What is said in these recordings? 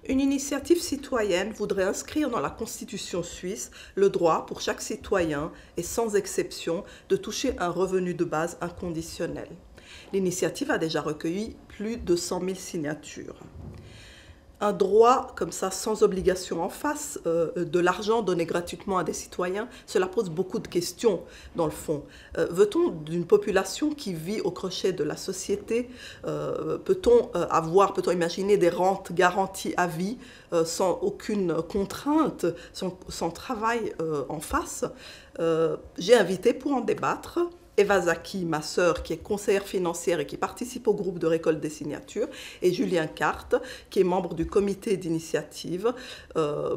Une initiative citoyenne voudrait inscrire dans la Constitution suisse le droit pour chaque citoyen, et sans exception, de toucher un revenu de base inconditionnel. L'initiative a déjà recueilli plus de 100 000 signatures. Un droit comme ça, sans obligation en face, de l'argent donné gratuitement à des citoyens, cela pose beaucoup de questions dans le fond. Veut-on d'une population qui vit au crochet de la société? Peut-on imaginer des rentes garanties à vie sans aucune contrainte, sans travail en face? J'ai invité pour en débattre Eva Zaki, ma sœur, qui est conseillère financière et qui participe au groupe de récolte des signatures, et Julien Carte, qui est membre du comité d'initiative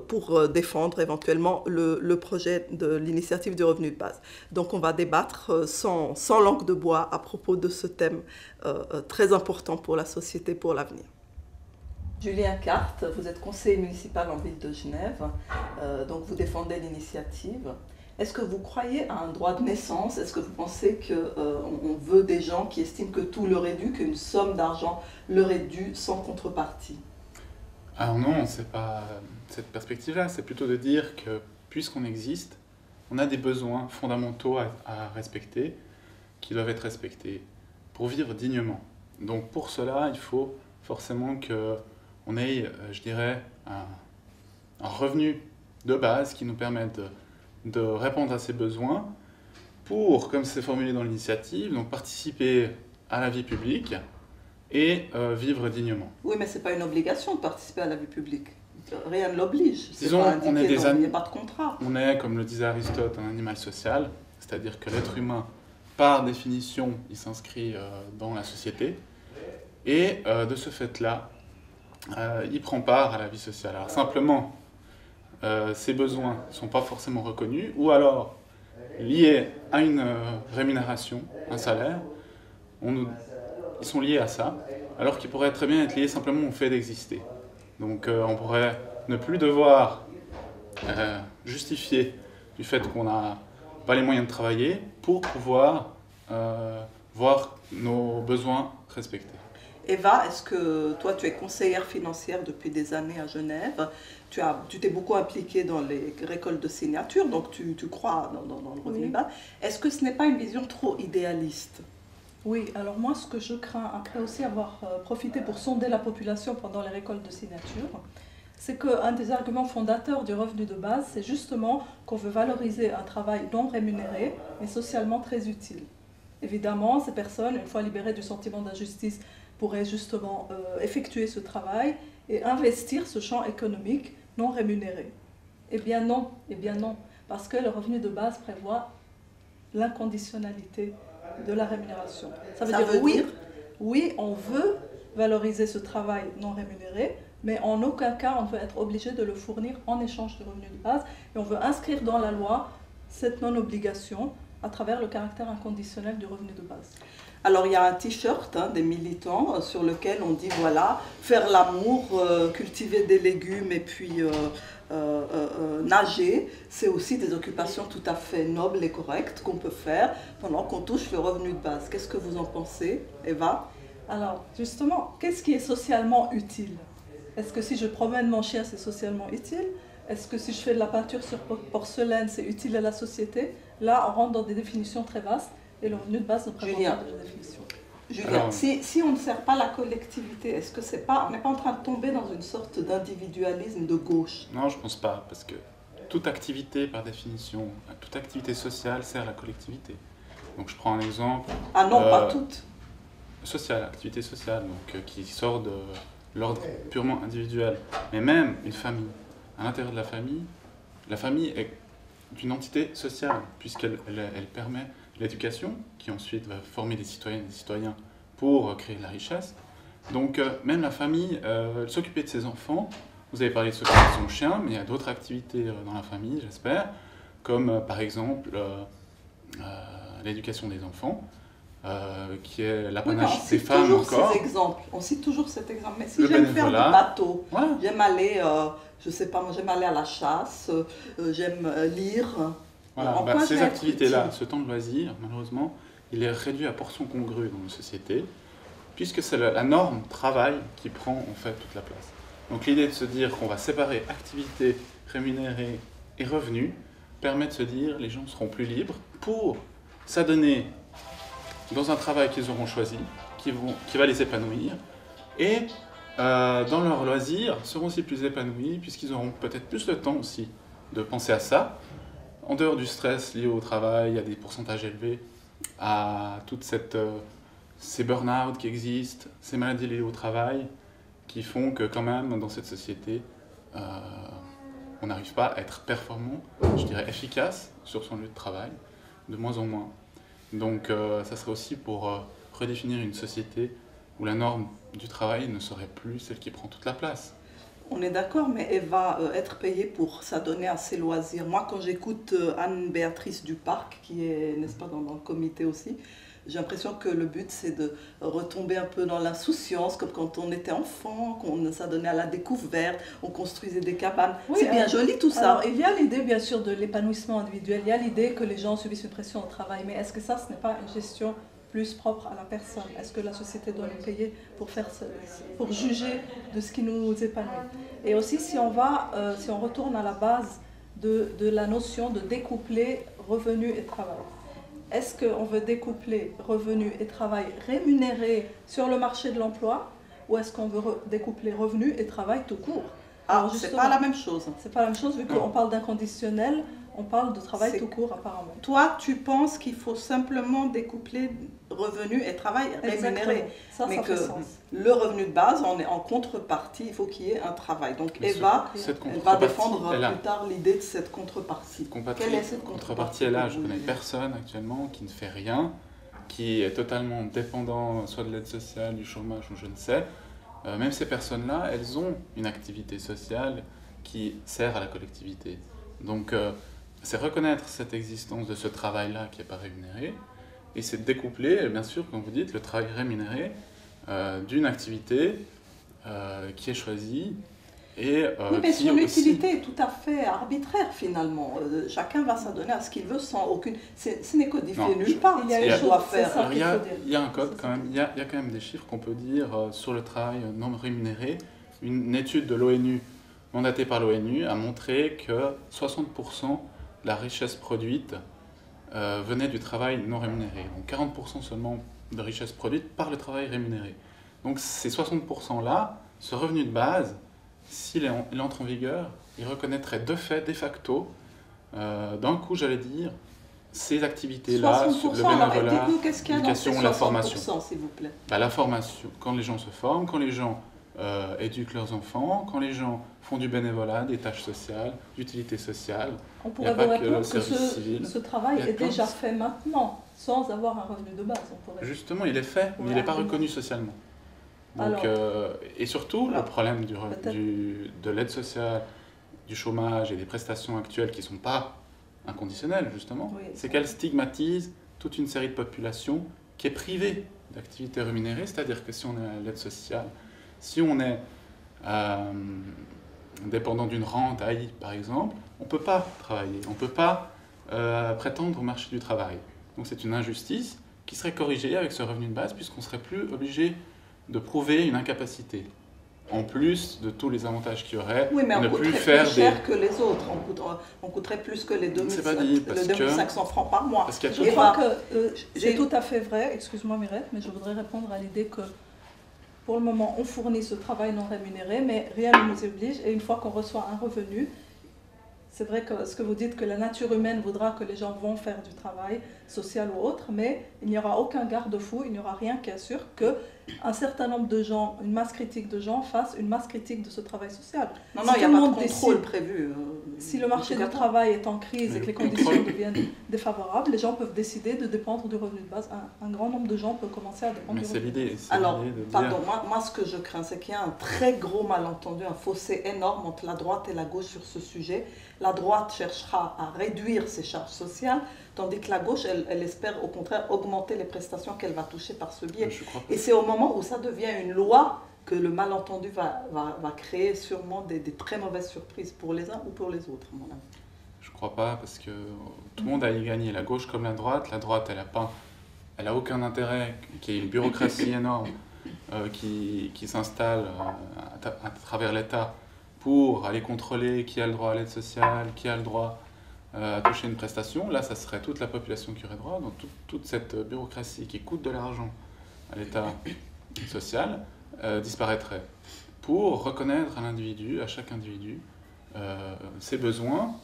pour défendre éventuellement le projet de l'initiative du revenu de base. Donc on va débattre sans langue de bois à propos de ce thème très important pour la société, pour l'avenir. Julien Carte, vous êtes conseiller municipal en ville de Genève, donc vous défendez l'initiative. Est-ce que vous croyez à un droit de naissance? Est-ce que vous pensez qu'on veut des gens qui estiment que tout leur est dû, qu'une somme d'argent leur est due sans contrepartie? Alors non, c'est pas cette perspective-là, c'est plutôt de dire que puisqu'on existe, on a des besoins fondamentaux à respecter, qui doivent être respectés pour vivre dignement. Donc pour cela, il faut forcément qu'on ait, je dirais, un revenu de base qui nous permette de répondre à ces besoins pour, comme c'est formulé dans l'initiative, donc participer à la vie publique et vivre dignement. Oui, mais ce n'est pas une obligation de participer à la vie publique. Rien ne l'oblige. Disons, il n'y a pas de contrat. On est, comme le disait Aristote, un animal social, c'est-à-dire que l'être humain, par définition, il s'inscrit dans la société, et de ce fait-là, il prend part à la vie sociale. Alors simplement, ces besoins ne sont pas forcément reconnus, ou alors liés à une rémunération, un salaire, ils sont liés à ça, alors qu'ils pourraient très bien être liés simplement au fait d'exister. Donc on pourrait ne plus devoir justifier du fait qu'on n'a pas les moyens de travailler pour pouvoir voir nos besoins respectés. Eva, est-ce que toi, tu es conseillère financière depuis des années à Genève? Tu t'es beaucoup impliquée dans les récoltes de signatures, donc tu crois dans le revenu bas. Est-ce que ce n'est pas une vision trop idéaliste? Oui, alors moi, ce que je crains, après aussi avoir profité pour sonder la population pendant les récoltes de signatures, c'est qu'un des arguments fondateurs du revenu de base, c'est justement qu'on veut valoriser un travail non rémunéré, mais socialement très utile. Évidemment, ces personnes, une fois libérées du sentiment d'injustice, pourraient justement effectuer ce travail et investir ce champ économique non rémunéré. Eh bien non, parce que le revenu de base prévoit l'inconditionnalité de la rémunération. Ça veut dire oui, on veut valoriser ce travail non rémunéré, mais en aucun cas on ne veut être obligé de le fournir en échange du revenu de base, et on veut inscrire dans la loi cette non-obligation à travers le caractère inconditionnel du revenu de base. Alors il y a un t-shirt des militants sur lequel on dit voilà, faire l'amour, cultiver des légumes et puis nager, c'est aussi des occupations tout à fait nobles et correctes qu'on peut faire pendant qu'on touche le revenu de base. Qu'est-ce que vous en pensez, Eva? Alors justement, qu'est-ce qui est socialement utile? Est-ce que si je promène mon chien, c'est socialement utile? Est-ce que si je fais de la peinture sur porcelaine, c'est utile à la société? Là, on rentre dans des définitions très vastes. Et le revenu de base ne prévoit pas de définition. Julien, si on ne sert pas la collectivité, est-ce que on n'est pas en train de tomber dans une sorte d'individualisme de gauche? Non, je ne pense pas, parce que toute activité, par définition, toute activité sociale sert la collectivité. Donc je prends un exemple. Ah non, pas toute. Sociale, activité sociale, donc qui sort de l'ordre purement individuel. Mais même une famille, à l'intérieur de la famille est une entité sociale, puisqu'elle permet l'éducation, qui ensuite va former des citoyennes et des citoyens pour créer de la richesse. Donc même la famille, s'occuper de ses enfants, vous avez parlé de s'occuper de son chien, mais il y a d'autres activités dans la famille, j'espère, comme par exemple l'éducation des enfants, qui est l'apanage des femmes encore. On cite toujours cet exemple, mais si j'aime faire du bateau, j'aime aller, je sais pas, j'aime aller à la chasse, j'aime lire. Voilà, ces activités-là, ce temps de loisir, malheureusement, il est réduit à portion congrue dans nos sociétés, puisque c'est la norme travail qui prend en fait toute la place. Donc l'idée de se dire qu'on va séparer activité rémunérée et revenus permet de se dire les gens seront plus libres pour s'adonner dans un travail qu'ils auront choisi, qui va les épanouir, et dans leurs loisirs seront aussi plus épanouis puisqu'ils auront peut-être plus le temps aussi de penser à ça. En dehors du stress lié au travail, il y a des pourcentages élevés à toutes ces burn-out qui existent, ces maladies liées au travail, qui font que quand même dans cette société, on n'arrive pas à être performant, je dirais efficace sur son lieu de travail, de moins en moins. Donc ça serait aussi pour redéfinir une société où la norme du travail ne serait plus celle qui prend toute la place. On est d'accord, mais elle va être payée pour s'adonner à ses loisirs. Moi, quand j'écoute Anne-Béatrice Duparc, qui est, n'est-ce pas, dans le comité aussi, j'ai l'impression que le but, c'est de retomber un peu dans l'insouciance, comme quand on était enfant, qu'on s'adonnait à la découverte, on construisait des cabanes. Oui, c'est bien joli tout ça. Alors, il y a l'idée, bien sûr, de l'épanouissement individuel. Il y a l'idée que les gens subissent une pression au travail. Mais est-ce que ça, ce n'est pas une gestion plus propre à la personne? Est-ce que la société doit nous payer pour juger de ce qui nous épanouit? Et aussi, si on retourne à la base de la notion de découpler revenus et travail. Est-ce qu'on veut découpler revenus et travail rémunérés sur le marché de l'emploi, ou est-ce qu'on veut découpler revenus et travail tout court? Alors, c'est pas la même chose. C'est pas la même chose, vu qu'on parle d'inconditionnel, on parle de travail tout court apparemment. Toi, tu penses qu'il faut simplement découpler revenus et travail rémunéré. Ça fait sens. Le revenu de base, on est en contrepartie, il faut qu'il y ait un travail. Donc Eva, elle va défendre plus tard l'idée de cette contrepartie. Quelle est cette contrepartie? Là, je connais personne actuellement qui ne fait rien, qui est totalement dépendant soit de l'aide sociale, du chômage ou je ne sais. Même ces personnes-là, elles ont une activité sociale qui sert à la collectivité. Donc, c'est reconnaître cette existence de ce travail-là qui n'est pas rémunéré, et c'est de découpler, bien sûr, comme vous dites, le travail rémunéré d'une activité qui est choisie. Et, oui, mais son utilité est tout à fait arbitraire finalement. Chacun va s'adonner à ce qu'il veut sans aucune... Ce n'est codifié nulle part. Il y a des choses à faire. Il y a un code quand même, il y a quand même des chiffres qu'on peut dire sur le travail non rémunéré. Une étude de l'ONU, mandatée par l'ONU, a montré que 60% de la richesse produite venait du travail non rémunéré. Donc 40% seulement de richesse produite par le travail rémunéré. Donc ces 60%-là, ce revenu de base, s'il entre en vigueur, il reconnaîtrait de fait, de facto, d'un coup, j'allais dire, ces activités-là, le bénévolat, l'éducation, la formation. S'il vous plaît. La formation, quand les gens se forment, quand les gens éduquent leurs enfants, quand les gens font du bénévolat, des tâches sociales, d'utilité sociale. On pourrait vous répondre que ce travail est déjà fait maintenant, sans avoir un revenu de base. Justement, il est fait, mais il n'est pas reconnu socialement. Donc, et surtout, le problème de l'aide sociale, du chômage et des prestations actuelles qui ne sont pas inconditionnelles, justement, c'est qu'elles stigmatisent toute une série de populations qui est privée d'activités rémunérées, c'est-à-dire que si on est à l'aide sociale, si on est dépendant d'une rente AI, par exemple, on ne peut pas travailler, on ne peut pas prétendre au marché du travail. Donc c'est une injustice qui serait corrigée avec ce revenu de base, puisqu'on ne serait plus obligé de prouver une incapacité, en plus de tous les avantages qu'il y aurait. Oui, mais on coûterait plus cher que les autres, on coûterait plus que les 2500 francs par mois. Je crois que c'est tout à fait vrai, excuse-moi Mirette, mais je voudrais répondre à l'idée que pour le moment on fournit ce travail non rémunéré, mais rien ne nous oblige, et une fois qu'on reçoit un revenu, c'est vrai que ce que vous dites, que la nature humaine voudra que les gens vont faire du travail social ou autre, mais il n'y aura aucun garde-fou, il n'y aura rien qui assure qu'un certain nombre de gens, une masse critique de gens, fassent une masse critique de ce travail social. Non, il n'y a pas de contrôle prévu. Si le marché du travail est en crise et que les conditions deviennent défavorables, les gens peuvent décider de dépendre du revenu de base. Un grand nombre de gens peuvent commencer à dépendre du revenu de base. Alors, pardon, moi ce que je crains, c'est qu'il y a un très gros malentendu, un fossé énorme entre la droite et la gauche sur ce sujet. La droite cherchera à réduire ses charges sociales, tandis que la gauche, elle espère au contraire augmenter les prestations qu'elle va toucher par ce biais. Et c'est au moment où ça devient une loi que le malentendu va créer sûrement des très mauvaises surprises pour les uns ou pour les autres, à mon avis. Je ne crois pas, parce que tout le monde a y gagné, la gauche comme la droite. La droite, elle a aucun intérêt qu'il y ait une bureaucratie énorme qui s'installent à travers l'État pour aller contrôler qui a le droit à l'aide sociale, qui a le droit à toucher une prestation. Là, ça serait toute la population qui aurait droit. Donc toute cette bureaucratie qui coûte de l'argent à l'État social disparaîtrait pour reconnaître à l'individu, à chaque individu, ses besoins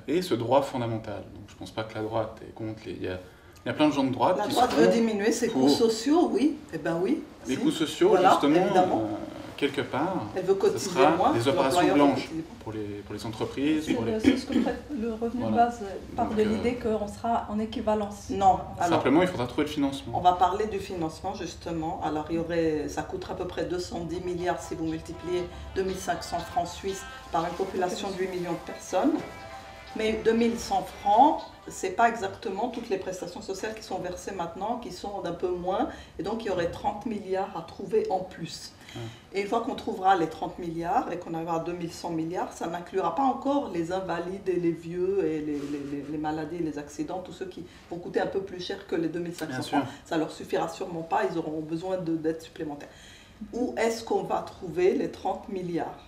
et ce droit fondamental. Donc je ne pense pas que la droite est contre il y a plein de gens de droite La droite veut diminuer ses coûts sociaux, oui. Eh bien oui. Les coûts sociaux, voilà, justement, quelque part, elle veut cotiser ce sera moins, des opérations blanches pour les entreprises. C'est ce que le revenu de base part de l'idée qu'on sera en équivalence. Non. Simplement, il faudra trouver le financement. On va parler du financement, justement. Alors, ça coûtera à peu près 210 milliards si vous multipliez 2500 francs suisses par une population de 8 millions de personnes. Mais 2100 francs, ce n'est pas exactement toutes les prestations sociales qui sont versées maintenant, qui sont d'un peu moins. Et donc, il y aurait 30 milliards à trouver en plus. Et une fois qu'on trouvera les 30 milliards et qu'on arrivera à 2100 milliards, ça n'inclura pas encore les invalides et les vieux et les maladies et les accidents, tous ceux qui vont coûter un peu plus cher que les 2500 francs. Ça ne leur suffira sûrement pas, ils auront besoin d'aides supplémentaires. Où est-ce qu'on va trouver les 30 milliards?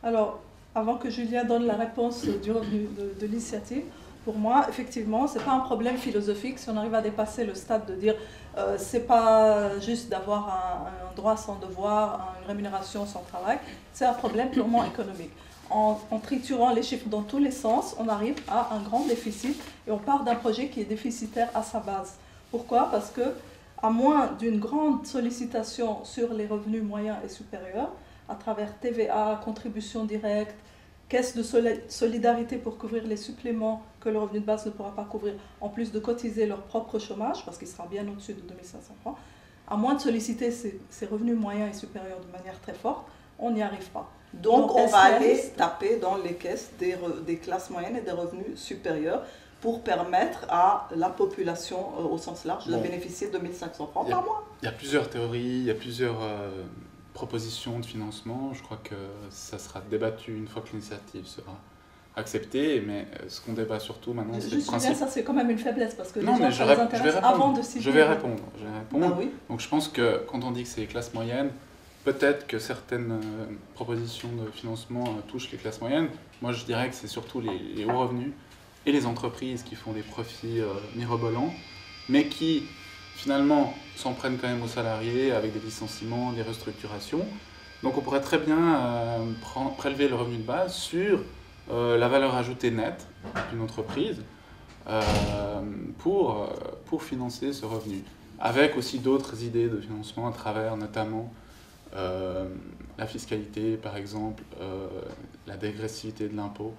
Alors, avant que Julia donne la réponse du revenu de l'initiative, pour moi, effectivement, ce n'est pas un problème philosophique si on arrive à dépasser le stade de dire c'est pas juste d'avoir un droit sans devoir, une rémunération sans travail, c'est un problème purement économique. En triturant les chiffres dans tous les sens, on arrive à un grand déficit et on part d'un projet qui est déficitaire à sa base. Pourquoi? Parce que, à moins d'une grande sollicitation sur les revenus moyens et supérieurs, à travers TVA, contributions directes, caisse de solidarité pour couvrir les suppléments que le revenu de base ne pourra pas couvrir, en plus de cotiser leur propre chômage, parce qu'il sera bien au-dessus de 2500 francs, à moins de solliciter ces revenus moyens et supérieurs de manière très forte, on n'y arrive pas. Donc on va aller taper dans les caisses des classes moyennes et des revenus supérieurs pour permettre à la population au sens large de bénéficier de 1500 francs par mois. Il y a plusieurs théories, il y a plusieurs propositions de financement. Je crois que ça sera débattu une fois que l'initiative sera acceptée, mais ce qu'on débat surtout maintenant, c'est le principe. Ça, c'est quand même une faiblesse, parce que les gens, ça les intéresse avant de citer. Je vais répondre. Ah oui. Donc je pense que quand on dit que c'est les classes moyennes, peut-être que certaines propositions de financement touchent les classes moyennes. Moi, je dirais que c'est surtout les hauts revenus et les entreprises qui font des profits mirobolants, mais qui finalement s'en prennent quand même aux salariés avec des licenciements, des restructurations. Donc on pourrait très bien prélever le revenu de base sur la valeur ajoutée nette d'une entreprise pour financer ce revenu. Avec aussi d'autres idées de financement à travers notamment la fiscalité, par exemple, la dégressivité de l'impôt,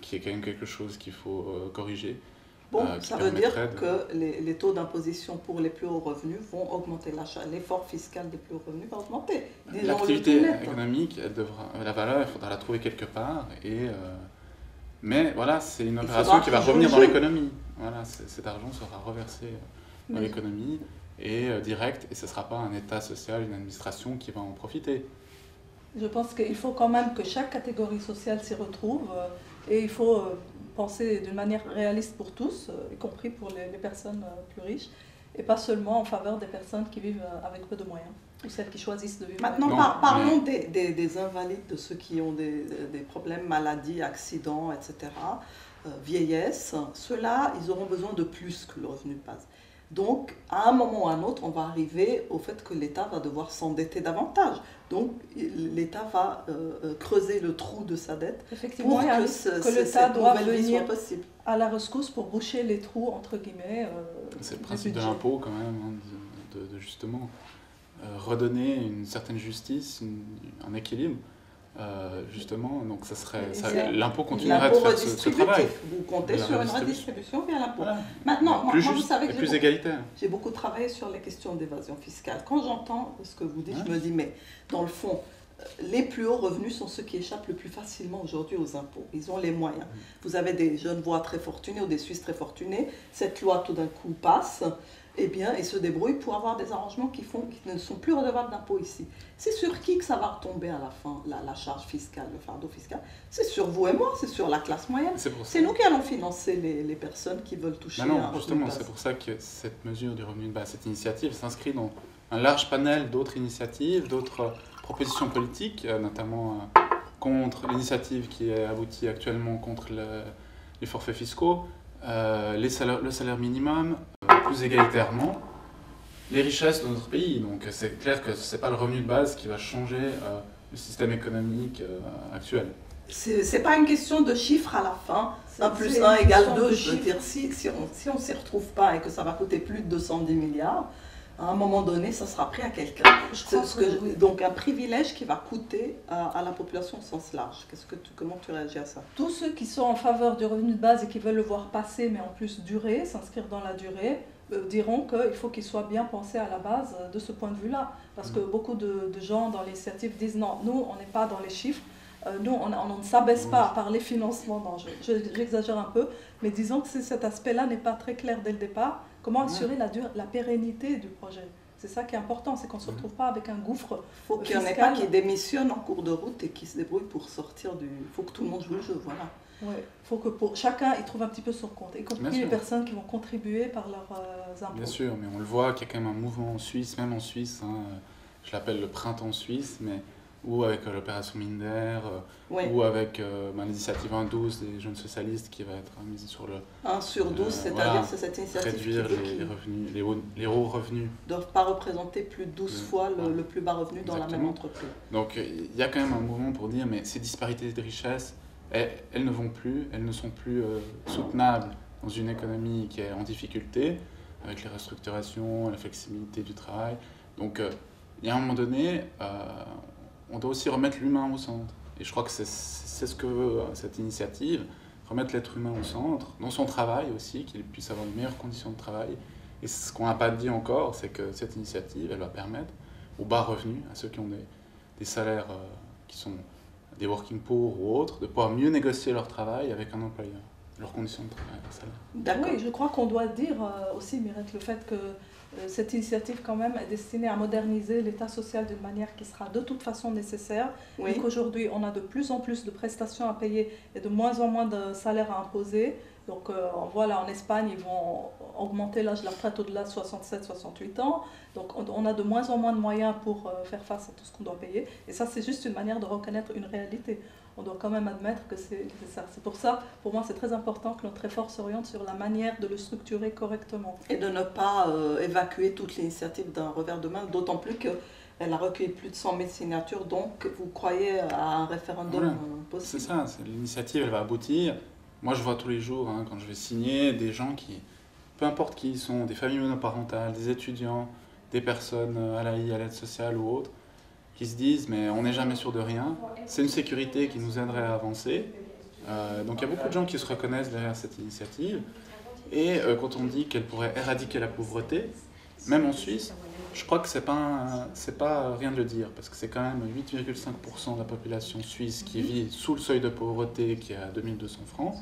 qui est quand même quelque chose qu'il faut corriger. Bon, ça veut dire que les taux d'imposition pour les plus hauts revenus vont augmenter. L'effort fiscal des plus hauts revenus va augmenter. L'activité économique, la valeur, il faudra la trouver quelque part. Mais voilà, c'est une opération qui va revenir dans l'économie. Voilà, cet argent sera reversé dans l'économie et direct, et ce ne sera pas un État social, une administration qui va en profiter. Je pense qu'il faut quand même que chaque catégorie sociale s'y retrouve et il faut penser d'une manière réaliste pour tous, y compris pour les personnes plus riches, et pas seulement en faveur des personnes qui vivent avec peu de moyens, ou celles qui choisissent de vivre. Maintenant, parlons des invalides, de ceux qui ont des problèmes, maladies, accidents, etc., vieillesse. Ceux-là, ils auront besoin de plus que le revenu de base. Donc, à un moment ou à un autre, on va arriver au fait que l'État va devoir s'endetter davantage. Donc, l'État va creuser le trou de sa dette pour que l'État doit venir à la rescousse pour boucher les trous, entre guillemets. C'est le principe de l'impôt, quand même, hein, de justement redonner une certaine justice, un équilibre. Justement, donc l'impôt continuerait de faire ce travail. Vous comptez sur une redistribution via l'impôt. Voilà. Maintenant, moi, juste, vous savez que plus égalitaire. J'ai beaucoup travaillé sur les questions d'évasion fiscale. Quand j'entends ce que vous dites, je me dis, mais dans le fond, les plus hauts revenus sont ceux qui échappent le plus facilement aujourd'hui aux impôts. Ils ont les moyens. Vous avez des Genevois très fortunés ou des Suisses très fortunés. Cette loi, tout d'un coup, passe. Eh bien, ils se débrouillent pour avoir des arrangements qui ne sont plus redevables d'impôts ici. C'est sur qui que ça va retomber à la fin, la charge fiscale, le fardeau fiscal? C'est sur vous et moi, c'est sur la classe moyenne. C'est nous qui allons financer les personnes qui veulent toucher un revenu de base. Justement, c'est pour ça que cette mesure du revenu de base, cette initiative s'inscrit dans un large panel d'autres initiatives, d'autres propositions politiques, notamment contre l'initiative qui est aboutie actuellement contre les forfaits fiscaux, le salaire minimum, plus égalitairement, les richesses de notre pays. Donc c'est clair que ce n'est pas le revenu de base qui va changer le système économique actuel. C'est pas une question de chiffres à la fin. 1 plus 1 égale 2. Je veux dire, si on ne s'y retrouve pas et que ça va coûter plus de 210 milliards, à un moment donné, ça sera pris à quelqu'un. Donc un privilège qui va coûter à la population au sens large. Comment tu réagis à ça? Tous ceux qui sont en faveur du revenu de base et qui veulent le voir passer, mais en plus durer, s'inscrire dans la durée, diront qu'il faut qu'il soit bien pensé à la base de ce point de vue-là. Parce que beaucoup de gens dans l'initiative disent non, nous, on n'est pas dans les chiffres. Nous, on ne s'abaisse pas par les financements. Non, j'exagère un peu, mais disons que cet aspect-là n'est pas très clair dès le départ. Comment assurer la pérennité du projet? C'est ça qui est important, c'est qu'on ne se retrouve pas avec un gouffre Il faut qu'il n'y en ait pas qui démissionnent en cours de route et qui se débrouillent pour sortir du... Il faut que tout le monde joue le jeu, voilà. Oui, il faut que pour chacun il trouve un petit peu son compte, y compris les personnes qui vont contribuer par leurs impôts. Bien sûr, mais on le voit qu'il y a quand même un mouvement en Suisse, même en Suisse, hein, je l'appelle le printemps suisse, mais ou avec l'opération Minder, ou avec l'initiative 1-12 des jeunes socialistes qui va être mise sur le... 1 sur 12, c'est-à-dire c'est cette initiative réduire les hauts revenus. Ne doivent pas représenter plus de 12 fois le plus bas revenu dans la même entreprise. Donc il y a quand même un mouvement pour dire, mais ces disparités de richesse, elles ne vont plus, elles ne sont plus soutenables dans une économie qui est en difficulté, avec les restructurations, la flexibilité du travail. Donc il y a un moment donné... on doit aussi remettre l'humain au centre. Et je crois que c'est ce que veut cette initiative, remettre l'être humain au centre, dans son travail aussi, qu'il puisse avoir de meilleures conditions de travail. Et ce qu'on n'a pas dit encore, c'est que cette initiative, elle va permettre aux bas revenus, à ceux qui ont des salaires qui sont des working poor ou autres, de pouvoir mieux négocier leur travail avec un employeur, leurs conditions de travail, leur salaire. D'accord. Oui, je crois qu'on doit dire aussi, Mirette, le fait que cette initiative quand même est destinée à moderniser l'État social d'une manière qui sera de toute façon nécessaire. Oui. Donc aujourd'hui, on a de plus en plus de prestations à payer et de moins en moins de salaires à imposer. Donc on voit là en Espagne, ils vont augmenter l'âge de la retraite au-delà de 67-68 ans. Donc on a de moins en moins de moyens pour faire face à tout ce qu'on doit payer. Et ça, c'est juste une manière de reconnaître une réalité. On doit quand même admettre que c'est ça. C'est pour ça, pour moi, c'est très important que notre effort s'oriente sur la manière de le structurer correctement. Et de ne pas évacuer toute l'initiative d'un revers de main, d'autant plus qu'elle a recueilli plus de 100 000 signatures, donc vous croyez à un référendum possible. C'est ça, l'initiative, elle va aboutir. Moi, je vois tous les jours, quand je vais signer, des gens qui, peu importe qui ils sont, des familles monoparentales, des étudiants, des personnes à l'AI, à l'aide sociale ou autres, qui se disent mais on n'est jamais sûr de rien, c'est une sécurité qui nous aiderait à avancer. Donc il y a beaucoup de gens qui se reconnaissent derrière cette initiative et quand on dit qu'elle pourrait éradiquer la pauvreté, même en Suisse, je crois que c'est pas rien de le dire parce que c'est quand même 8,5% de la population suisse qui vit sous le seuil de pauvreté qui est à 2200 francs.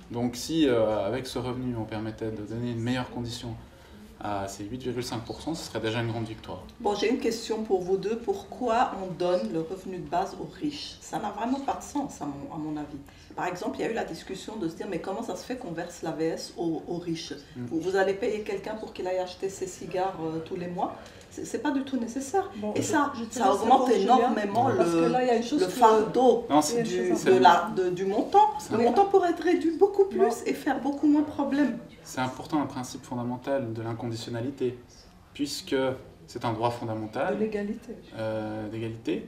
Donc si avec ce revenu on permettait de donner une meilleure condition à ces 8,5%, ce serait déjà une grande victoire. Bon, j'ai une question pour vous deux. Pourquoi on donne le revenu de base aux riches? Ça n'a vraiment pas de sens, à mon avis. Par exemple, il y a eu la discussion de se dire, mais comment ça se fait qu'on verse l'AVS aux riches? Vous allez payer quelqu'un pour qu'il aille acheter ses cigares tous les mois? C'est pas du tout nécessaire. Bon, et ça augmente énormément le fardeau du montant. Le montant pourrait être réduit beaucoup plus et faire beaucoup moins de problèmes. C'est important, un principe fondamental de l'inconditionnalité, puisque c'est un droit fondamental. De l'égalité. D'égalité.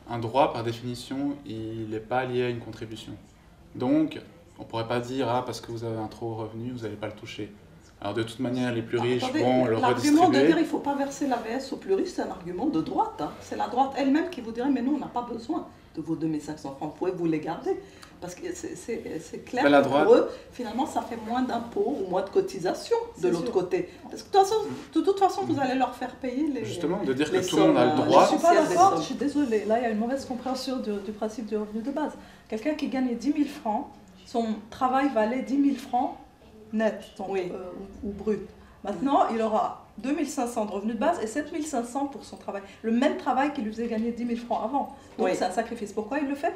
Un droit, par définition, il n'est pas lié à une contribution. Donc, on ne pourrait pas dire, parce que vous avez un trop haut revenu, vous n'allez pas le toucher. Alors de toute manière, les plus riches vont le redistribuer. L'argument de dire qu'il ne faut pas verser l'AVS aux plus riches, c'est un argument de droite. C'est la droite elle-même qui vous dirait, mais nous, on n'a pas besoin de vos 2500 francs, vous pouvez vous les garder. Parce que c'est clair que pour eux, finalement, ça fait moins d'impôts ou moins de cotisations de l'autre côté. Parce que de toute façon, vous allez leur faire payer les Justement, de dire que tout le monde a le droit. Je ne suis pas d'accord, je suis désolée. Là, il y a une mauvaise compréhension du principe du revenu de base. Quelqu'un qui gagne 10 000 francs, son travail valait 10 000 francs net ou brut. Maintenant, il aura 2 500 de revenus de base et 7 500 pour son travail. Le même travail qui lui faisait gagner 10 000 francs avant. Donc c'est un sacrifice. Pourquoi il le fait?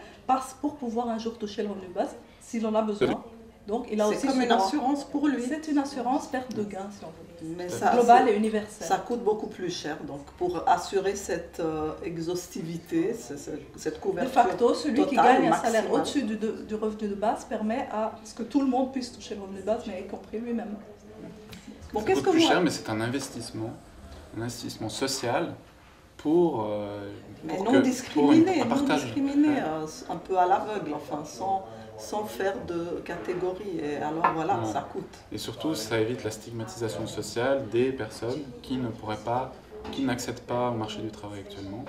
Pour pouvoir un jour toucher le revenu de base, s'il en a besoin. Donc il a aussi C'est comme ce une droit. assurance pour lui. C'est une assurance perte de gain, si on veut. Mais Globale et universelle. Ça coûte beaucoup plus cher. Donc pour assurer cette exhaustivité, cette De couverture facto, celui qui totale, gagne un salaire maximale. au-dessus du revenu de base permet à ce que tout le monde puisse toucher le revenu de base, mais y compris lui-même. Bon, Ça qu'est-ce coûte que plus vous... cher, mais c'est un investissement social pour, Mais pour non que- pour discriminé, un non partage. discriminé, Ouais. un peu à l'aveugle, enfin, sans faire de catégorie. Et alors voilà, Ouais. ça coûte. Et surtout, ça évite la stigmatisation sociale des personnes qui ne pourraient pas, qui n'accèdent pas au marché du travail actuellement.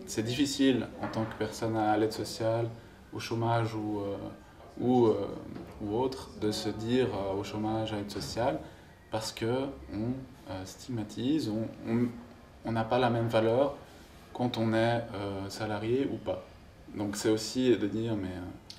C'est difficile en tant que personne à l'aide sociale, au chômage ou autre, de se dire au chômage, à l'aide sociale, parce que on stigmatise, on n'a pas la même valeur quand on est salarié ou pas. Donc c'est aussi de dire, mais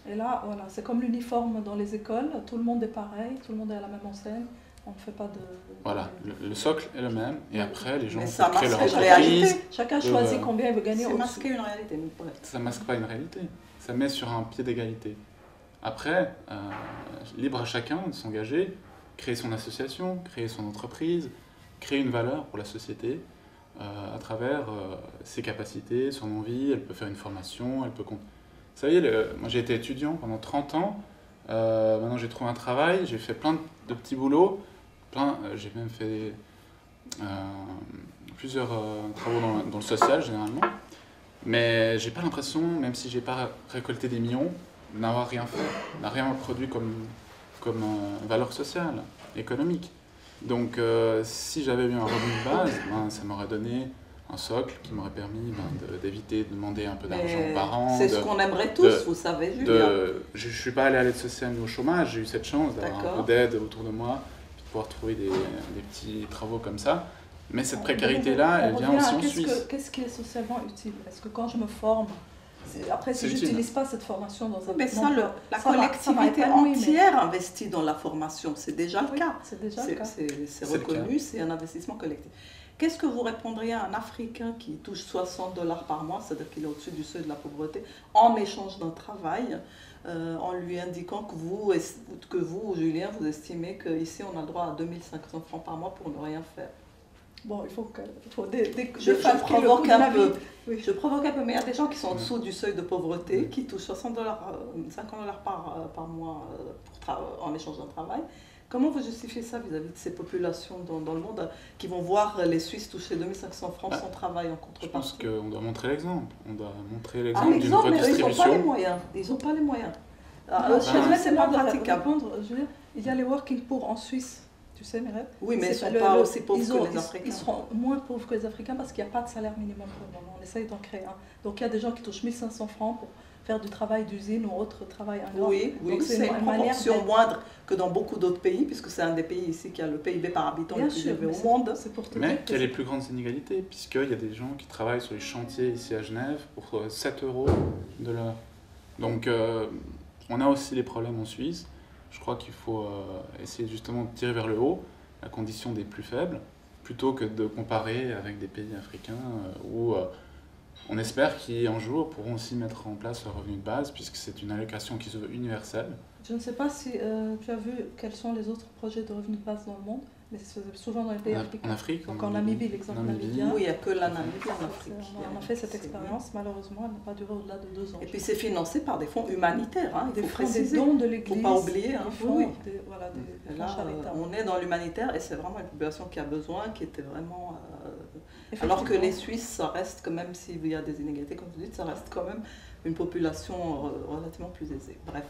Et là, voilà, c'est comme l'uniforme dans les écoles, tout le monde est pareil, tout le monde est à la même enseigne, on ne fait pas de... voilà, le socle est le même, et après les gens Mais ça peuvent créer leur masque une entreprise. réalité. Chacun choisit combien il veut gagner C'est au-dessus. masquer une réalité. Mais ouais. Ça masque pas une réalité, ça met sur un pied d'égalité. Après, libre à chacun de s'engager, créer son association, créer son entreprise, créer une valeur pour la société à travers ses capacités, son envie. Elle peut faire une formation, elle peut... Vous savez, moi j'ai été étudiant pendant 30 ans, maintenant j'ai trouvé un travail, j'ai fait plein de petits boulots, j'ai même fait plusieurs travaux dans le social généralement, mais j'ai pas l'impression, même si j'ai pas récolté des millions, n'avoir rien fait, n'a rien produit comme valeur sociale, économique. Donc si j'avais eu un revenu de base, ça m'aurait donné un socle qui m'aurait permis d'éviter de demander un peu d'argent aux parents. C'est ce qu'on aimerait tous, vous savez, Julien. Je ne suis pas allé à l'aide sociale ni au chômage, j'ai eu cette chance d'avoir un peu d'aide autour de moi, de pouvoir trouver des petits travaux comme ça. Mais cette précarité-là, elle vient aussi en Suisse. Qu'est-ce qui est socialement utile? Est-ce que quand je me forme, après si je n'utilise pas cette formation dans un... Mais ça, la collectivité entière investit dans la formation, c'est déjà le cas. C'est déjà le cas. C'est reconnu, c'est un investissement collectif. Qu'est-ce que vous répondriez à un Africain qui touche $60 par mois, c'est-à-dire qu'il est au-dessus du seuil de la pauvreté, en échange d'un travail, en lui indiquant que vous, Julien, vous estimez qu'ici on a le droit à 2500 francs par mois pour ne rien faire? Bon, il faut je provoque un peu. Oui. Je provoque un peu, mais il y a des gens qui sont en dessous du seuil de pauvreté, qui touchent $60, $50 par mois en échange d'un travail. Comment vous justifiez ça vis-à-vis de ces populations dans le monde qui vont voir les Suisses toucher 2500 francs sans travail en contrepartie? Je pense qu'on doit montrer l'exemple. On doit montrer l'exemple d'une redistribution. Ils n'ont pas les moyens. Ils n'ont pas les moyens. C'est pas praticable. Il y a les working poor en Suisse. Tu sais, Mireille? Oui, mais ils ne sont pas aussi pauvres que les Africains. Ils seront moins pauvres que les Africains parce qu'il n'y a pas de salaire minimum pour le moment. On essaye d'en créer un. Donc il y a des gens qui touchent 1500 francs pour faire du travail d'usine ou autre travail ingrat. Oui, c'est une proportion moindre que dans beaucoup d'autres pays, puisque c'est un des pays ici qui a le PIB par habitant le plus élevé au monde. Mais qu'il y a les plus grandes inégalités, puisqu'il y a des gens qui travaillent sur les chantiers ici à Genève pour 7 € de l'heure. Donc on a aussi les problèmes en Suisse. Je crois qu'il faut essayer justement de tirer vers le haut la condition des plus faibles, plutôt que de comparer avec des pays africains où on espère qu'un jour pourront aussi mettre en place le revenu de base, puisque c'est une allocation qui se veut universelle. Je ne sais pas si tu as vu quels sont les autres projets de revenu de base dans le monde, mais c'est souvent dans les pays africains. En Afrique, donc en Namibie, l'exemple namibien. Oui, il n'y a que la Namibie en Afrique. On a fait cette expérience, malheureusement, elle n'a pas duré au-delà de 2 ans. Et puis c'est financé par des fonds humanitaires, hein, il faut préciser. Des dons de l'Église. Il ne faut pas oublier. Hein, là, on est dans l'humanitaire et c'est vraiment une population qui a besoin, qui était vraiment... Alors que les Suisses, ça reste quand même, s'il y a des inégalités, comme vous dites, ça reste quand même une population relativement plus aisée. Bref.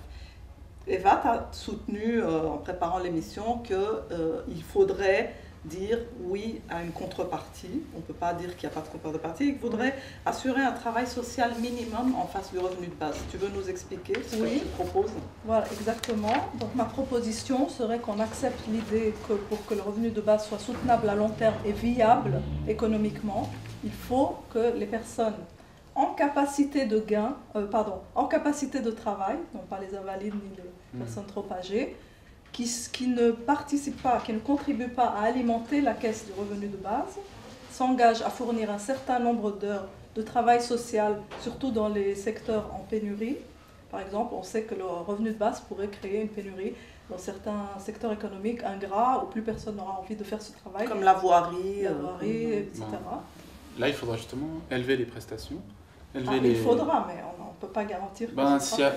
Eva, tu as soutenu en préparant l'émission qu'il faudrait dire oui à une contrepartie. On ne peut pas dire qu'il n'y a pas de contrepartie. Il faudrait assurer un travail social minimum en face du revenu de base. Tu veux nous expliquer ce que tu proposes? Voilà, exactement. Donc ma proposition serait qu'on accepte l'idée que pour que le revenu de base soit soutenable à long terme et viable économiquement, il faut que les personnes en capacité de en capacité de travail, non pas les invalides ni les personnes trop âgées, qui ne participent pas, qui ne contribuent pas à alimenter la caisse du revenu de base, s'engagent à fournir un certain nombre d'heures de travail social, surtout dans les secteurs en pénurie, Par exemple, on sait que le revenu de base pourrait créer une pénurie dans certains secteurs économiques ingrats où plus personne n'aura envie de faire ce travail. Comme la voirie, etc. Là, il faudra justement élever les prestations. Il faudra, mais on ne peut pas garantir que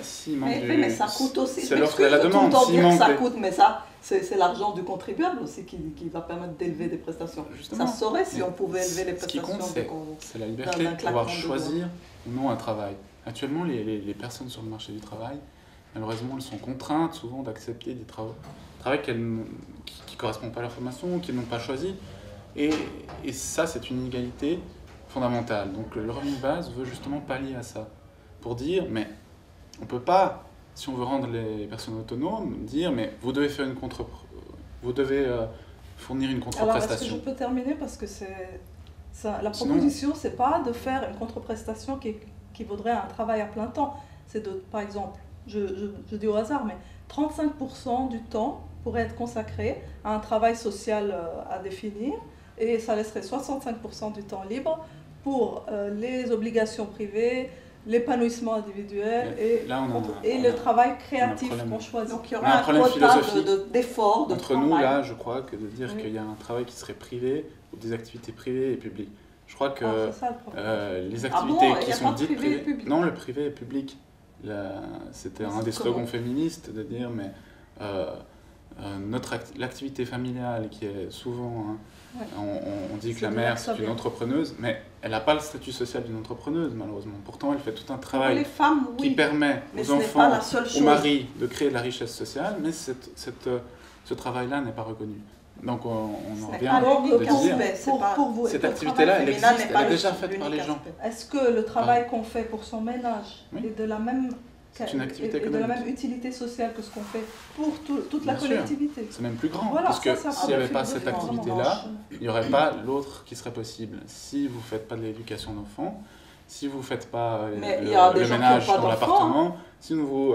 s'il manque mais ça coûte aussi. C'est l'offre et la demande. Tout le temps dire que ça coûte, mais ça, c'est l'argent du contribuable aussi qui va permettre d'élever des prestations. Justement. Ça saurait si on pouvait élever les prestations. Ce qui compte, c'est la liberté de pouvoir choisir ou non un travail. Actuellement, les personnes sur le marché du travail, malheureusement, elles sont contraintes souvent d'accepter des travail qui ne correspondent pas à leur formation, qu'ils n'ont pas choisi. Et ça, c'est une inégalité fondamentale. Donc le revenu de base veut justement pallier à ça. Pour dire, mais on ne peut pas, si on veut rendre les personnes autonomes, dire, mais vous devez faire fournir une contre-prestation. Alors, est-ce que je peux terminer parce que la proposition, c'est pas de faire une contre-prestation qui vaudrait un travail à plein temps. C'est de, par exemple, je dis au hasard, mais 35% du temps pourrait être consacré à un travail social à définir et ça laisserait 65% du temps libre pour les obligations privées, l'épanouissement individuel et le travail créatif qu'on choisit. Donc il y aura un quota d'efforts, de entre nous là, je crois que de dire qu'il y a un travail qui serait privé ou des activités privées et publiques. Je crois que les activités qui sont dites privées, non, le privé et public. C'était un des slogans féministes de dire mais l'activité familiale qui est souvent on dit que la mère c'est une entrepreneuse, mais elle n'a pas le statut social d'une entrepreneuse malheureusement. Pourtant elle fait tout un travail qui permet aux enfants, aux maris de créer de la richesse sociale, mais ce travail-là n'est pas reconnu. Donc on en revient de dire cette activité-là elle existe, elle est déjà faite par les gens. Est-ce que le travail qu'on fait pour son ménage est de la même de la même utilité sociale que ce qu'on fait pour toute la collectivité. C'est même plus grand, parce que s'il n'y avait pas cette activité-là, il n'y aurait pas l'autre qui serait possible. Si vous ne faites pas de l'éducation d'enfants, si vous ne faites pas le ménage dans l'appartement, si vous...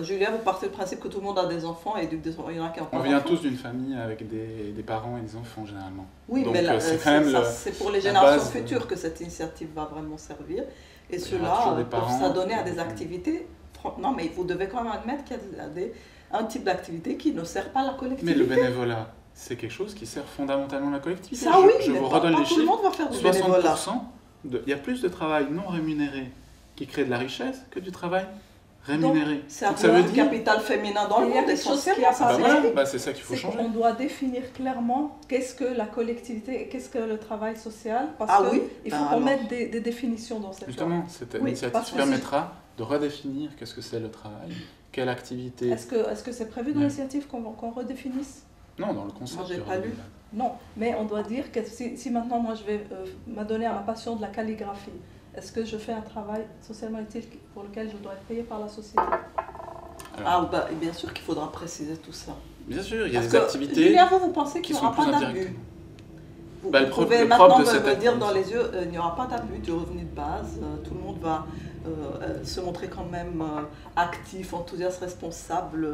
Julien, vous partez du principe que tout le monde a des enfants et il y en a qui ont pas d'enfants. On vient tous d'une famille avec des parents et des enfants, généralement. Oui, donc, mais c'est pour les générations futures que cette initiative va vraiment servir. Et ceux-là peuvent s'adonner à des activités. Non, mais vous devez quand même admettre qu'il y a un type d'activité qui ne sert pas la collectivité. Mais le bénévolat, c'est quelque chose qui sert fondamentalement la collectivité. Ça oui, je vous redonne les chiffres. Tout le monde va faire du bénévolat. 60%, il y a plus de travail non rémunéré qui crée de la richesse que du travail rémunéré. Donc, ça veut dire capital féminin dans le monde essentiellement. C'est ça qu'il faut changer. On doit définir clairement qu'est-ce que la collectivité et qu'est-ce que le travail social, parce qu'il faut qu'on mette des définitions dans cette Justement, cette initiative permettra de redéfinir qu'est-ce que c'est le travail, quelle activité. Est-ce que c'est prévu dans l'initiative qu'on redéfinisse? Non, dans le concept. Moi, j'ai pas lu. Non, mais on doit dire que si maintenant moi je vais m'adonner à ma passion de la calligraphie, est-ce que je fais un travail socialement utile pour lequel je dois être payé par la société? Bien sûr qu'il faudra préciser tout ça. Bien sûr, il y a des activités. Julien, vous pensez qu'il n'y aura pas d'abus? Vous pouvez maintenant me dire dans les yeux, il n'y aura pas d'abus du revenu de base, tout le monde va se montrer quand même actif, enthousiaste, responsable,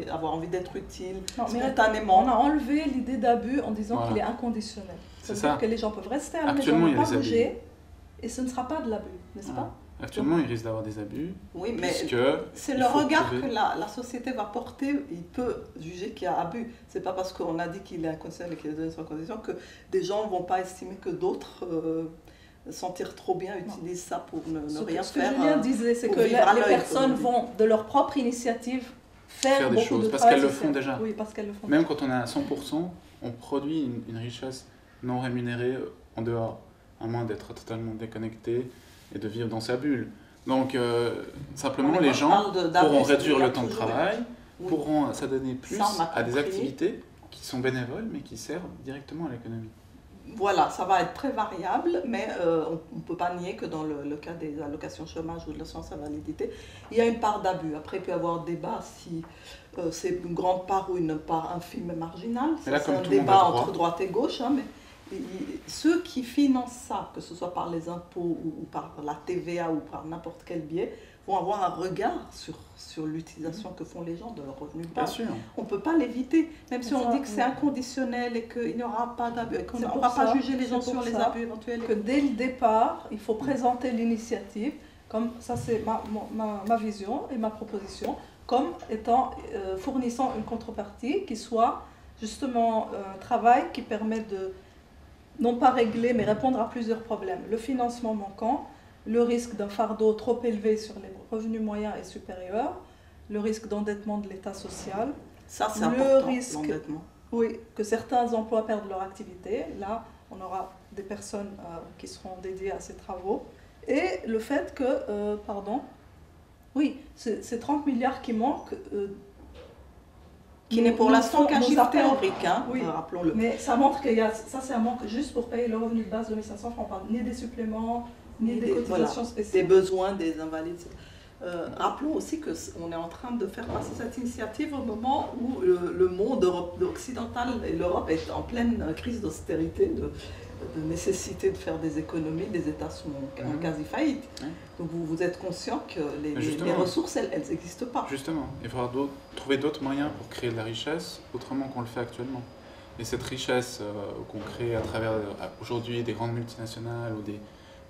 avoir envie d'être utile, spontanément. On a enlevé l'idée d'abus en disant qu'il est inconditionnel. C'est-à-dire que les gens peuvent rester à la maison, ne pas bouger, et ce ne sera pas de l'abus, n'est-ce pas? Actuellement, il risque d'avoir des abus. Oui, mais c'est le regard que la société va porter. Il peut juger qu'il y a abus. C'est pas parce qu'on a dit qu'il est inconditionnel et qu'il est donné sans condition que des gens ne vont pas estimer que d'autres sentir trop bien utilisent ça pour ne rien faire. Ce que Julien disait, c'est que les personnes vont de leur propre initiative faire des choses parce qu'elles le font déjà. Oui, parce qu'elles le font. Même quand on est à 100%, on produit une richesse non rémunérée en dehors, à moins d'être totalement déconnecté et de vivre dans sa bulle. Donc, simplement, les gens pourront réduire le temps de travail, pourront s'adonner plus à des activités qui sont bénévoles, mais qui servent directement à l'économie. Voilà, ça va être très variable, mais on ne peut pas nier que dans le cas des allocations chômage ou de l'assurance invalidité, il y a une part d'abus. Après, il peut y avoir débat si c'est une grande part ou une part infime et marginale. C'est un débat entre droite et gauche, hein, mais ceux qui financent ça, que ce soit par les impôts ou par la TVA ou par n'importe quel biais, vont avoir un regard sur l'utilisation que font les gens de leur revenu de base. On ne peut pas l'éviter, même si on dit que c'est inconditionnel et qu'il n'y aura pas d'abus, qu'on ne va pas juger les gens sur les abus éventuels. Que dès le départ, il faut présenter l'initiative comme ça c'est ma vision et ma proposition, comme étant fournissant une contrepartie qui soit justement un travail qui permet de non pas régler mais répondre à plusieurs problèmes. Le financement manquant, le risque d'un fardeau trop élevé sur les revenus moyens et supérieurs, le risque d'endettement de l'État social. Ça, c'est important, risque, l'endettement. Oui, que certains emplois perdent leur activité. Là, on aura des personnes qui seront dédiées à ces travaux. Et le fait que, oui, c'est 30 milliards qui manquent. Qui n'est pour l'instant qu'un chiffre théorique, oui, rappelons-le. Mais ça montre qu'il y a, ça c'est un manque juste pour payer le revenu de base de 1500 francs, ni des suppléments, ni des cotisations spéciales. Des besoins des invalides. Rappelons aussi qu'on est en train de faire passer cette initiative au moment où le monde occidental et l'Europe est en pleine crise d'austérité, de nécessité de faire des économies, les États sont en quasi-faillite. Donc vous êtes conscient que les ressources, elles n'existent pas. Justement, il va falloir trouver d'autres moyens pour créer de la richesse autrement qu'on le fait actuellement. Et cette richesse qu'on crée à travers aujourd'hui des grandes multinationales ou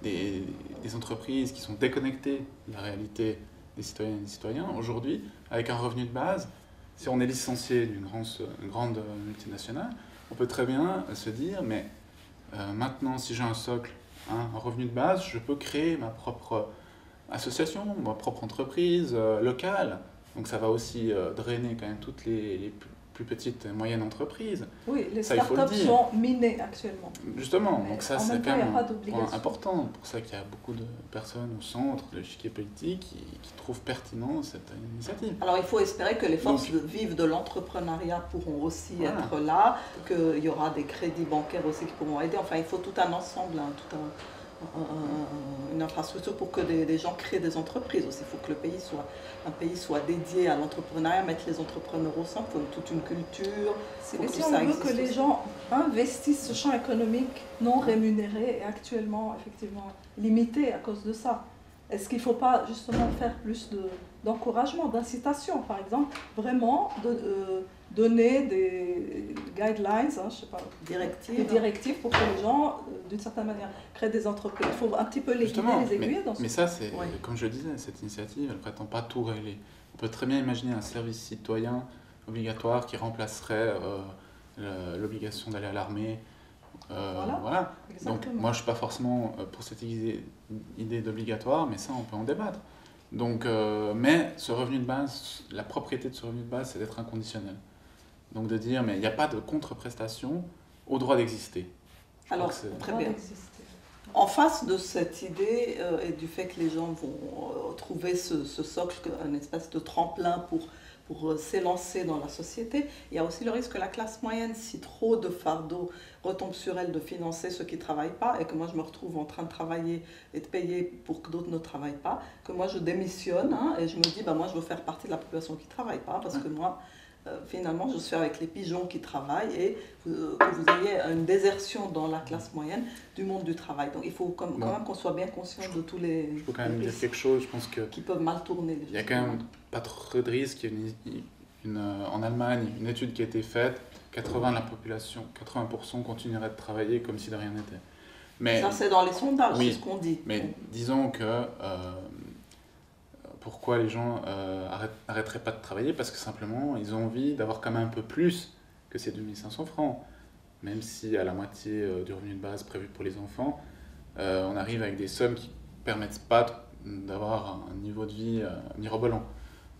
des entreprises qui sont déconnectées de la réalité des citoyennes et des citoyens, aujourd'hui, avec un revenu de base, si on est licencié d'une grande multinationale, on peut très bien se dire, mais maintenant, si j'ai un socle, un revenu de base, je peux créer ma propre association, ma propre entreprise locale. Donc ça va aussi drainer quand même toutes les plus petites et moyennes entreprises. Oui, les startups sont minées actuellement. Justement, donc ça c'est quand même un point important. Pour ça qu'il y a beaucoup de personnes au centre de l'échiquier politique qui trouvent pertinent cette initiative. Alors il faut espérer que les forces vives de l'entrepreneuriat pourront aussi être là, qu'il y aura des crédits bancaires aussi qui pourront aider. Enfin, il faut tout un ensemble, une infrastructure pour que des gens créent des entreprises aussi. Il faut que un pays soit dédié à l'entrepreneuriat, mettre les entrepreneurs au centre, il faut toute une culture. Et si on veut que les gens investissent ce champ économique non rémunéré et actuellement effectivement limité à cause de ça, est-ce qu'il ne faut pas justement faire plus d'encouragement, d'incitation, par exemple, vraiment donner des guidelines, je sais pas, des directives pour que les gens, d'une certaine manière, créent des entreprises. Il faut un petit peu les guider, les aiguiller dans ce. Mais ça, c'est, comme je disais, cette initiative, elle ne prétend pas tout régler. On peut très bien imaginer un service citoyen obligatoire qui remplacerait l'obligation d'aller à l'armée. Voilà. Donc moi, je ne suis pas forcément pour cette idée d'obligatoire, mais ça, on peut en débattre. Donc, mais ce revenu de base, la propriété de ce revenu de base, c'est d'être inconditionnel. Donc de dire, mais il n'y a pas de contre-prestation au droit d'exister. Alors, très bien. En face de cette idée et du fait que les gens vont trouver ce socle, une espèce de tremplin pour s'élancer dans la société, il y a aussi le risque que la classe moyenne, si trop de fardeau retombe sur elle de financer ceux qui ne travaillent pas, et que moi je me retrouve en train de travailler et de payer pour que d'autres ne travaillent pas, que moi je démissionne et je me dis, moi je veux faire partie de la population qui ne travaille pas, parce que moi, finalement, je suis avec les pigeons qui travaillent et que vous ayez une désertion dans la classe moyenne du monde du travail. Donc il faut quand même qu'on soit bien conscient de tous les... Je peux quand même dire quelque chose, je pense que... Qui peuvent mal tourner. Il y a quand même pas trop de risques. Il y a en Allemagne, une étude qui a été faite, 80% continueraient de travailler comme si de rien n'était. Mais ça, c'est dans les sondages, c'est ce qu'on dit. Mais disons que... pourquoi les gens n'arrêteraient pas de travailler? Parce que simplement, ils ont envie d'avoir quand même un peu plus que ces 2500 francs. Même si à la moitié du revenu de base prévu pour les enfants, on arrive avec des sommes qui ne permettent pas d'avoir un niveau de vie mirobolant.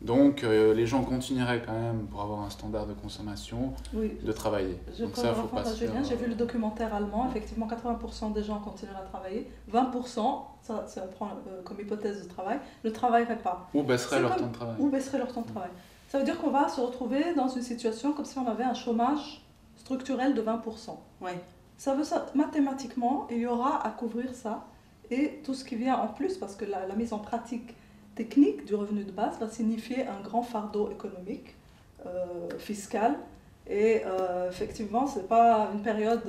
Donc les gens continueraient quand même, pour avoir un standard de consommation, de travailler. Donc ça, faut pas se faire... J'ai vu le documentaire allemand, effectivement 80% des gens continueraient à travailler, 20%, ça on prend comme hypothèse de travail, ne travailleraient pas. Ou baisseraient leur temps de travail. Ou baisseraient leur temps de travail. Ça veut dire qu'on va se retrouver dans une situation comme si on avait un chômage structurel de 20%. Oui. Ça veut ça, mathématiquement, il y aura à couvrir ça et tout ce qui vient en plus, parce que la mise en pratique technique du revenu de base va signifier un grand fardeau économique, fiscal, et effectivement, c'est pas une période,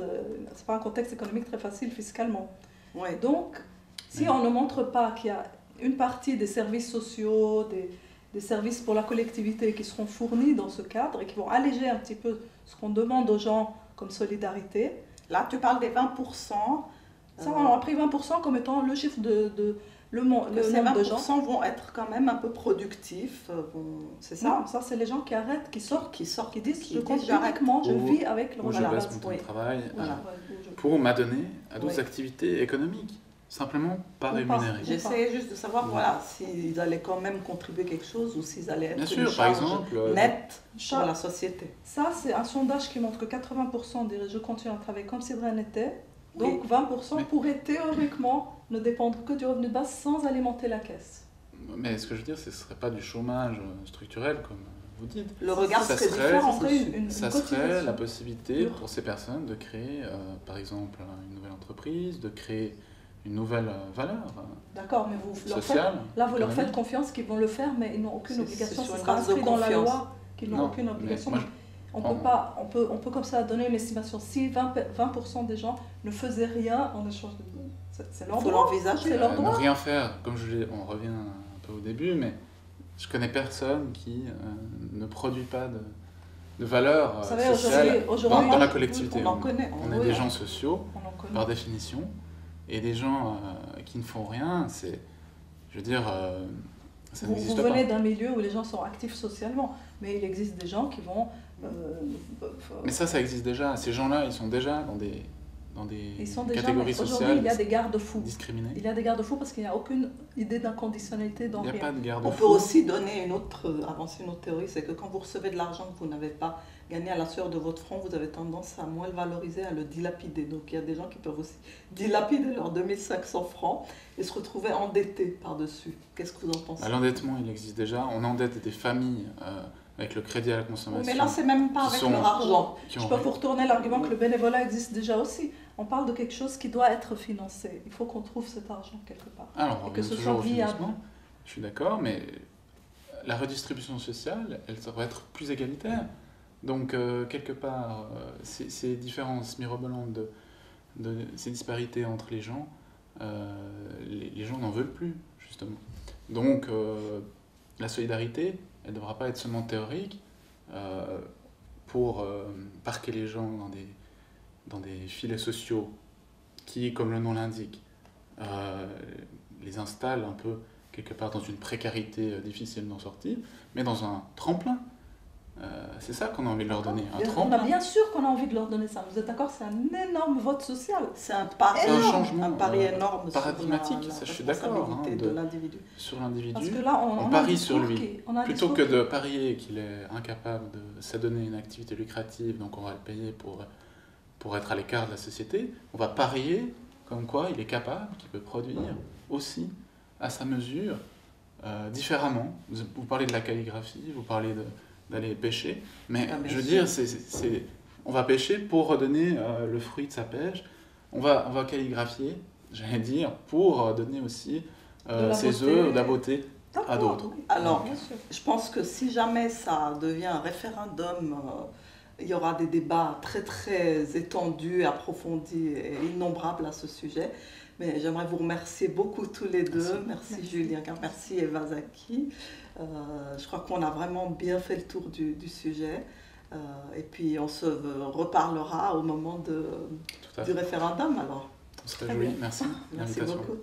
c'est pas un contexte économique très facile fiscalement. Ouais. Donc, si on ne montre pas qu'il y a une partie des services sociaux, des services pour la collectivité qui seront fournis dans ce cadre et qui vont alléger un petit peu ce qu'on demande aux gens comme solidarité. Là, tu parles des 20%. Ça, on a pris 20% comme étant le chiffre le Ces nombre de gens. 20% vont être quand même un peu productifs, c'est ça? Non, ça c'est les gens qui arrêtent, qui sortent, qui disent je compte j'arrête. uniquement, je vis avec le Ou je revenu de baisse base. mon temps oui. de travail Voilà. pour m'adonner à d'autres Oui. activités économiques, simplement pas Ou pas. rémunérées. J'essayais juste de savoir Oui. voilà, s'ils allaient quand même contribuer quelque chose ou s'ils allaient être Bien une sûr, par charge exemple, nette Cha- pour la société. Ça, c'est un sondage qui montre que 80% dirait je continue à travailler comme si de rien n'était. Donc 20% Mais- pourraient théoriquement ne dépendre que du revenu de base sans alimenter la caisse. mais ce que je veux dire, ce ne serait pas du chômage structurel, comme vous dites. Le regard Ça serait serait- différent Ça serait dessus. une Ça serait cotisation. la possibilité pure. pour ces personnes de créer, par exemple, une nouvelle entreprise, de créer une nouvelle valeur D'accord, mais vous leur faites, sociale. là vous leur faites économique. confiance qu'ils vont le faire, mais ils n'ont aucune C'est obligation. sur Ce une sera base de inscrit dans la confiance. loi qu'ils n'ont Non, aucune mais obligation. moi, On peut pas, on peut comme ça donner une estimation. Si 20% des gens ne faisaient rien en échange de... C'est leur Il faut droit. l'envisager. C'est leur Ne droit. rien faire, comme on revient un peu au début, mais je connais personne qui ne produit pas de valeur Vous savez, sociale aujourd'hui, dans la collectivité. On en connaît. On est Oui, des hein. gens sociaux, On en connaît. par définition, et des gens qui ne font rien, c'est, je veux dire, ça Vous n'existe venez pas. d'un milieu où les gens sont actifs socialement, mais il existe des gens qui vont... Mais ça existe déjà. Ces gens-là, ils sont déjà dans des ils sont déjà... catégories Aujourd'hui, sociales il y a des garde-fous. discriminées. Il y a des garde-fous parce qu'il n'y a aucune idée d'inconditionnalité dans Il n'y a rien. pas de On peut garde-fou. aussi donner avancer une autre théorie, c'est que quand vous recevez de l'argent que vous n'avez pas gagné à la sueur de votre front, vous avez tendance à moins le valoriser, à le dilapider. Donc il y a des gens qui peuvent aussi dilapider leurs 2500 francs et se retrouver endettés par-dessus. Qu'est-ce que vous en pensez? L'endettement, il existe déjà. On endette des familles avec le crédit à la Oui, consommation. mais là, c'est même pas qui avec sont- leur argent. qui Je ont peux rien. vous retourner l'argument que le bénévolat existe déjà aussi. On parle de quelque chose qui doit être financé. Il faut qu'on trouve cet argent quelque part. Alors, on Et que revient ce toujours soit au viable. financement. Je suis d'accord, mais la redistribution sociale, elle devrait être plus égalitaire. Donc, quelque part, ces différences mirobolantes, ces disparités entre les gens, les gens n'en veulent plus, justement. Donc, la solidarité, elle ne devra pas être seulement théorique pour parquer les gens dans des filets sociaux qui, comme le nom l'indique, les installent un peu quelque part dans une précarité difficile d'en sortir, mais dans un tremplin. C'est ça qu'on a envie de leur donner, un On a tremplin. bien sûr qu'on a envie de leur donner ça. Vous êtes d'accord? C'est un énorme vote social. C'est un pari, C'est un changement, un pari énorme paradigmatique, sur la ça, je suis d'accord, responsabilité hein, de l'individu. Sur Parce l'individu. que là, on a un parie sur discours lui. on a un Plutôt discours que de parier qu'il est incapable de s'adonner une activité lucrative, donc on va le payer pour être à l'écart de la société, on va parier comme quoi il est capable, qu'il peut produire aussi à sa mesure, différemment. Vous parlez de la calligraphie, vous parlez d'aller pêcher, mais Ah, bien je veux sûr. dire, on va pêcher pour redonner le fruit de sa pêche, on va calligraphier, j'allais dire, pour donner aussi De la ses beauté. œufs, de la beauté D'accord, à d'autres. oui. Alors, Bien sûr. je pense que si jamais ça devient un référendum, il y aura des débats très très étendus, approfondis et innombrables à ce sujet. Mais j'aimerais vous remercier beaucoup tous les deux. Merci Julien, merci Eva Zaki. Je crois qu'on a vraiment bien fait le tour du sujet. Et puis on se reparlera au moment Tout à du fait. référendum alors. On se Très réjouit, bien. merci. de Merci l'invitation. beaucoup.